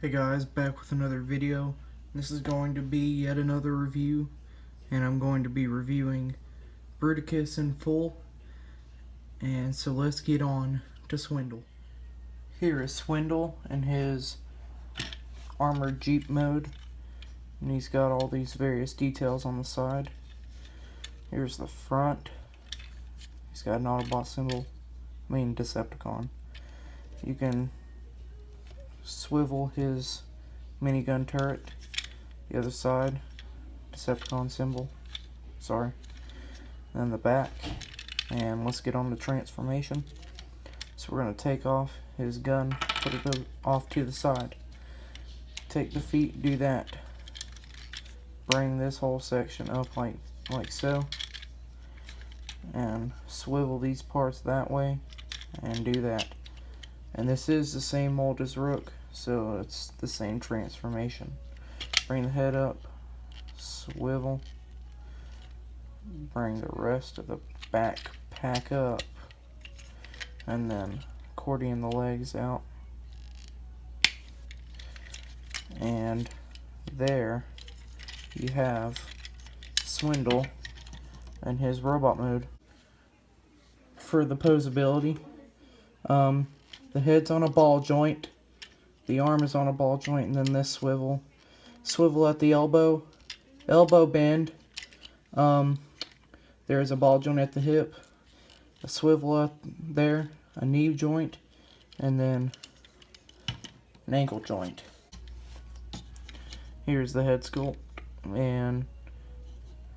Hey guys, back with another video. This is going to be yet another review, and I'm going to be reviewing Bruticus in full. And so let's get on to Swindle. Here is Swindle in his armored Jeep mode, and he's got all these various details on the side. Here's the front. He's got an Autobot symbol, Decepticon. You can swivel his minigun turret. The other side, Decepticon symbol. Sorry. Then the back. And let's get on the transformation. So we're going to take off his gun, put it off to the side. Take the feet, do that. Bring this whole section up like so. And swivel these parts that way. And do that. And this is the same mold as Rook, so it's the same transformation. Bring the head up, swivel, bring the rest of the back pack up, and then accordion the legs out. And there you have Swindle in his robot mode. For the posability, the head's on a ball joint, the arm is on a ball joint, and then this swivel at the elbow bend. There's a ball joint at the hip, a swivel up there, a knee joint, and then an ankle joint. Here's the head sculpt, and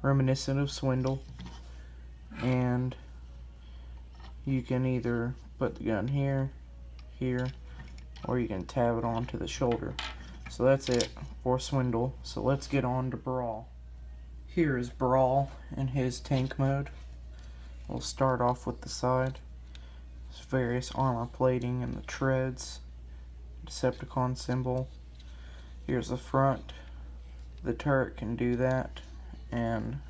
reminiscent of Swindle. And you can either put the gun here, or you can tab it onto the shoulder. So that's it for Swindle. So let's get on to Brawl. Here is Brawl in his tank mode. We'll start off with the side. There's various armor plating and the treads, Decepticon symbol. Here's the front. The turret can do that, and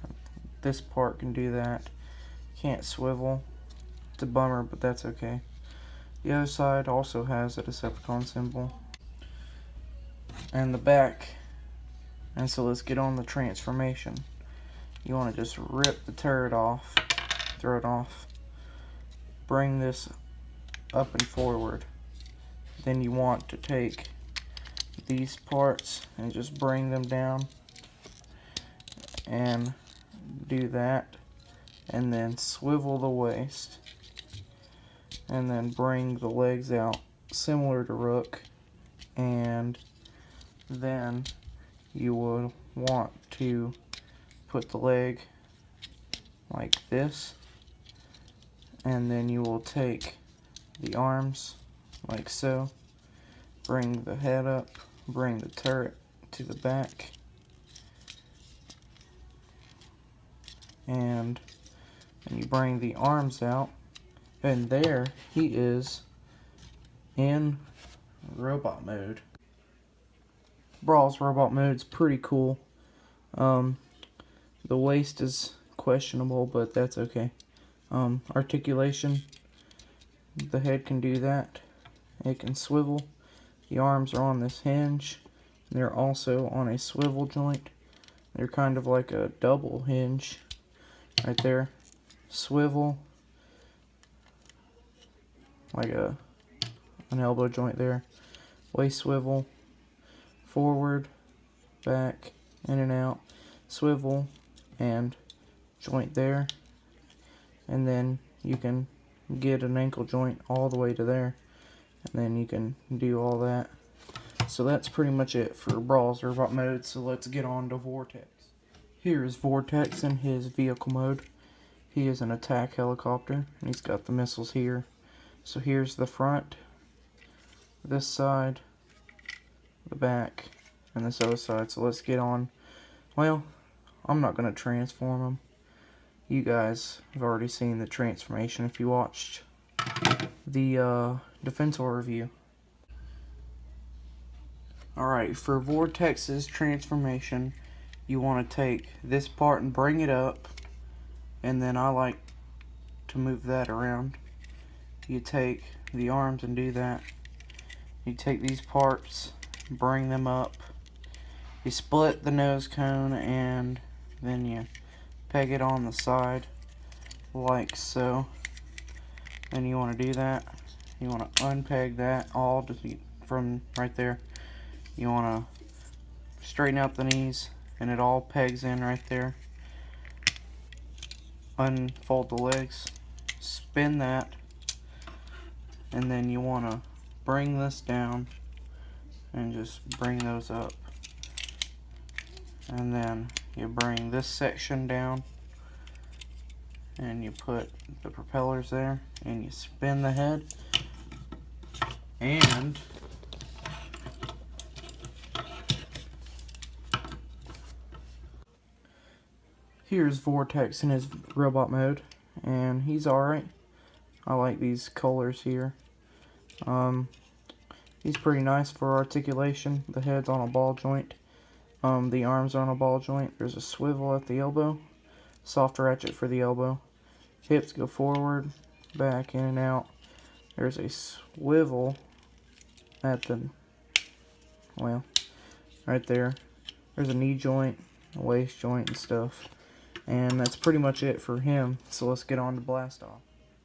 this part can do that. Can't swivel. It's a bummer, but that's okay. The other side also has a Decepticon symbol. And the back. And so let's get on the transformation. You want to just rip the turret off, throw it off, bring this up and forward. Then you want to take these parts and just bring them down and do that, and then swivel the waist. And then bring the legs out similar to Rook, and then you will want to put the leg like this, and then you will take the arms like so, bring the head up, bring the turret to the back, and you bring the arms out. And there he is in robot mode. Brawl's robot mode is pretty cool. The waist is questionable, but that's okay. Articulation, the head can do that. It can swivel. The arms are on this hinge. They're also on a swivel joint. They're kind of like a double hinge right there. Swivel. Like an elbow joint there. Waist swivel, forward, back, in and out, swivel, and joint there. And then you can get an ankle joint all the way to there, and then you can do all that. So that's pretty much it for Brawl's robot mode. So let's get on to Vortex. Here is Vortex in his vehicle mode. He is an attack helicopter, and he's got the missiles here. So here's the front, this side, the back, and this other side. So let's get on. Well, I'm not going to transform him. You guys have already seen the transformation if you watched the Defensor review. Alright, for Vortex's transformation, you want to take this part and bring it up, and then I like to move that around. You take the arms and do that. You take these parts bring them up. You split the nose cone and then you peg it on the side like so. Then you want to do that. You want to unpeg that all from right there. You want to straighten out the knees and it all pegs in right there. Unfold the legs, spin that, and then you want to bring this down and just bring those up. And then you bring this section down and you put the propellers there and you spin the head, and here's Vortex in his robot mode, and he's alright. I like these colors here. He's pretty nice for articulation. The head's on a ball joint. The arms are on a ball joint. There's a swivel at the elbow. Soft ratchet for the elbow. Hips go forward, back, in and out. There's a swivel at the, well, right there. There's a knee joint, a waist joint and stuff. And that's pretty much it for him. So let's get on to Blastoff.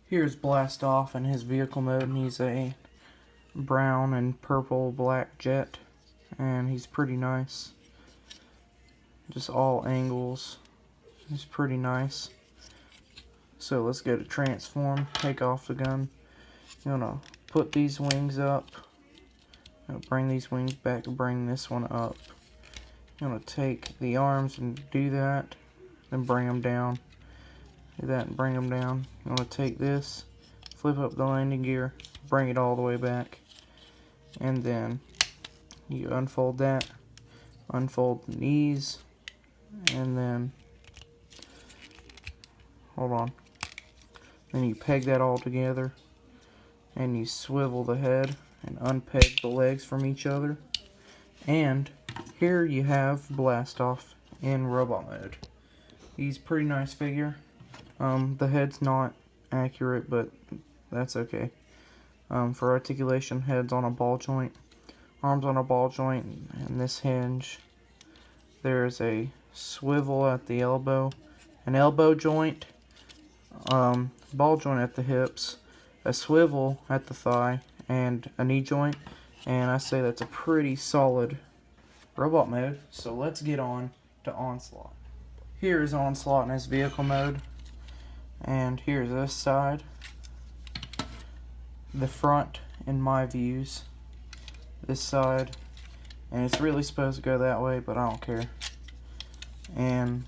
Here's Blastoff in his vehicle mode, and he's a brown and purple black jet. And he's pretty nice. Just all angles. He's pretty nice. So let's go to transform, take off the gun. You want to put these wings up. Bring these wings back, bring this one up. You want to take the arms and do that. Then bring them down. Do that and bring them down. You want to take this, flip up the landing gear, bring it all the way back. And then you unfold that, unfold the knees, and then, hold on. Then you peg that all together, and you swivel the head and unpeg the legs from each other. And here you have Blastoff in robot mode. He's a pretty nice figure. The head's not accurate, but that's okay. For articulation, head's on a ball joint, arms on a ball joint, and this hinge. There's a swivel at the elbow, an elbow joint, ball joint at the hips, a swivel at the thigh, and a knee joint. And I say that's a pretty solid robot mode. So let's get on to Onslaught. Here's Onslaught in his vehicle mode, and here's this side, the front in my views, this side, and it's really supposed to go that way, but I don't care. And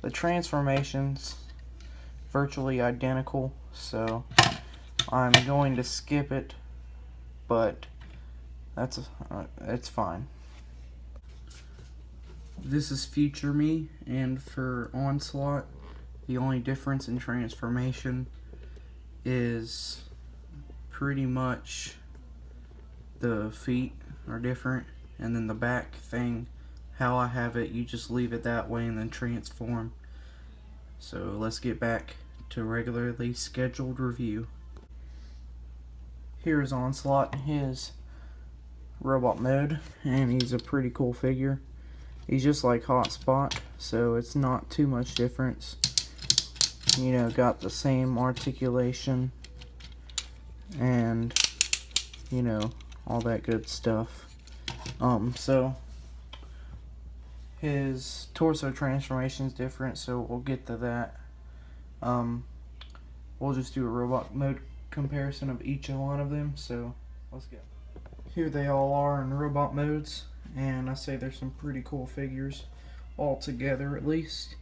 the transformations virtually identical, so I'm going to skip it, but it's fine. This is future me, and for Onslaught, the only difference in transformation is pretty much the feet are different, and then the back thing, how I have it, you just leave it that way and then transform. So let's get back to regularly scheduled review. Here is Onslaught in his robot mode, and he's a pretty cool figure. He's just like Hotspot, so it's not too much difference. You know, got the same articulation and, you know, all that good stuff. So his torso transformation is different, so we'll get to that. We'll just do a robot mode comparison of each one of them, so let's go. Here they all are in robot modes, and I say there's some pretty cool figures all together at least.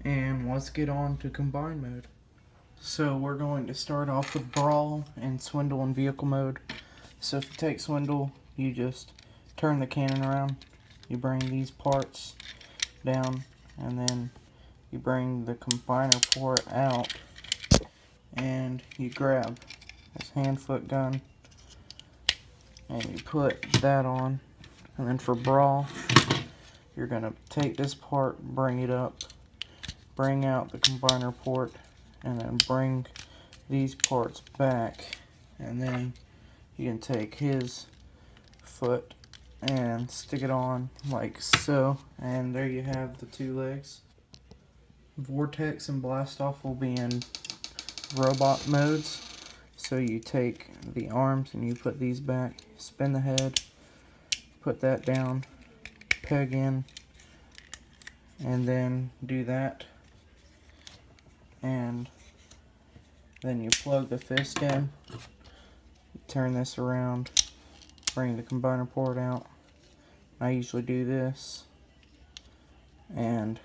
And let's get on to combine mode. So we're going to start off with Brawl and Swindle in vehicle mode. So if you take Swindle, you just turn the cannon around, you bring these parts down, and then you bring the combiner port out, and you grab this hand-foot gun, and you put that on. And then for Brawl, you're going to take this part, bring it up, bring out the combiner port, and then bring these parts back. And then you can take his foot and stick it on like so, and there you have the two legs. Vortex and Blastoff will be in robot modes. So you take the arms and you put these back, spin the head, put that down, peg in, and then do that, and then you plug the fist in, turn this around, bring the combiner port out. I usually do this and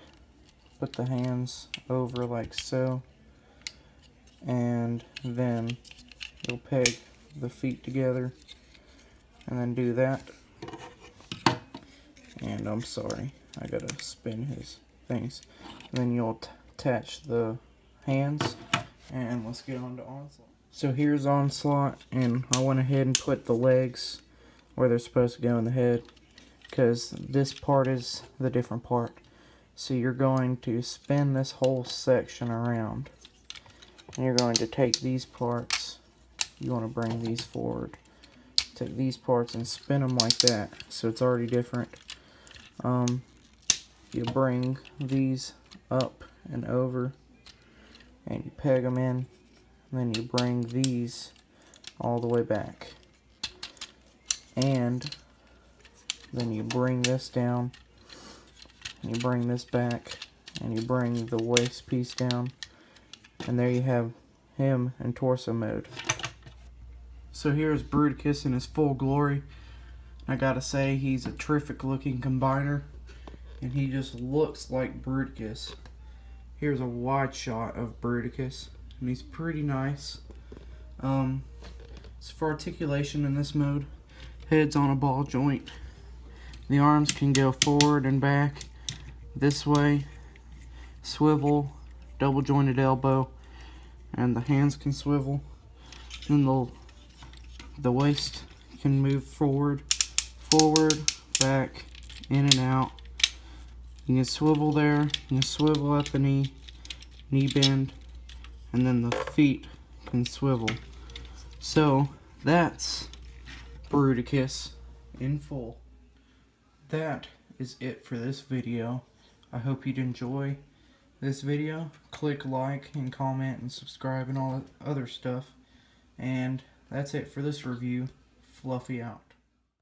put the hands over like so, and then you'll peg the feet together and then do that. And I'm sorry, I gotta spin his things. And then you'll attach the hands, and let's get on to Onslaught. So here's Onslaught, and I went ahead and put the legs where they're supposed to go in the head, because this part is the different part. So you're going to spin this whole section around, and you're going to take these parts, you want to bring these forward, take these parts and spin them like that, so it's already different. You bring these up and over, and you peg them in, and then you bring these all the way back, and then you bring this down, and you bring this back, and you bring the waist piece down, and there you have him in torso mode. So here's Bruticus in his full glory. I gotta say, he's a terrific looking combiner, and he just looks like Bruticus. Here's a wide shot of Bruticus, and he's pretty nice. So for articulation in this mode, head's on a ball joint. The arms can go forward and back, this way, swivel, double jointed elbow, and the hands can swivel. And the waist can move forward, back, in and out. You can swivel there, you can swivel at the knee bend, and then the feet can swivel. So that's Bruticus in full. That is it for this video. I hope you'd enjoy this video. Click like and comment and subscribe and all that other stuff. And that's it for this review. Fluffy out.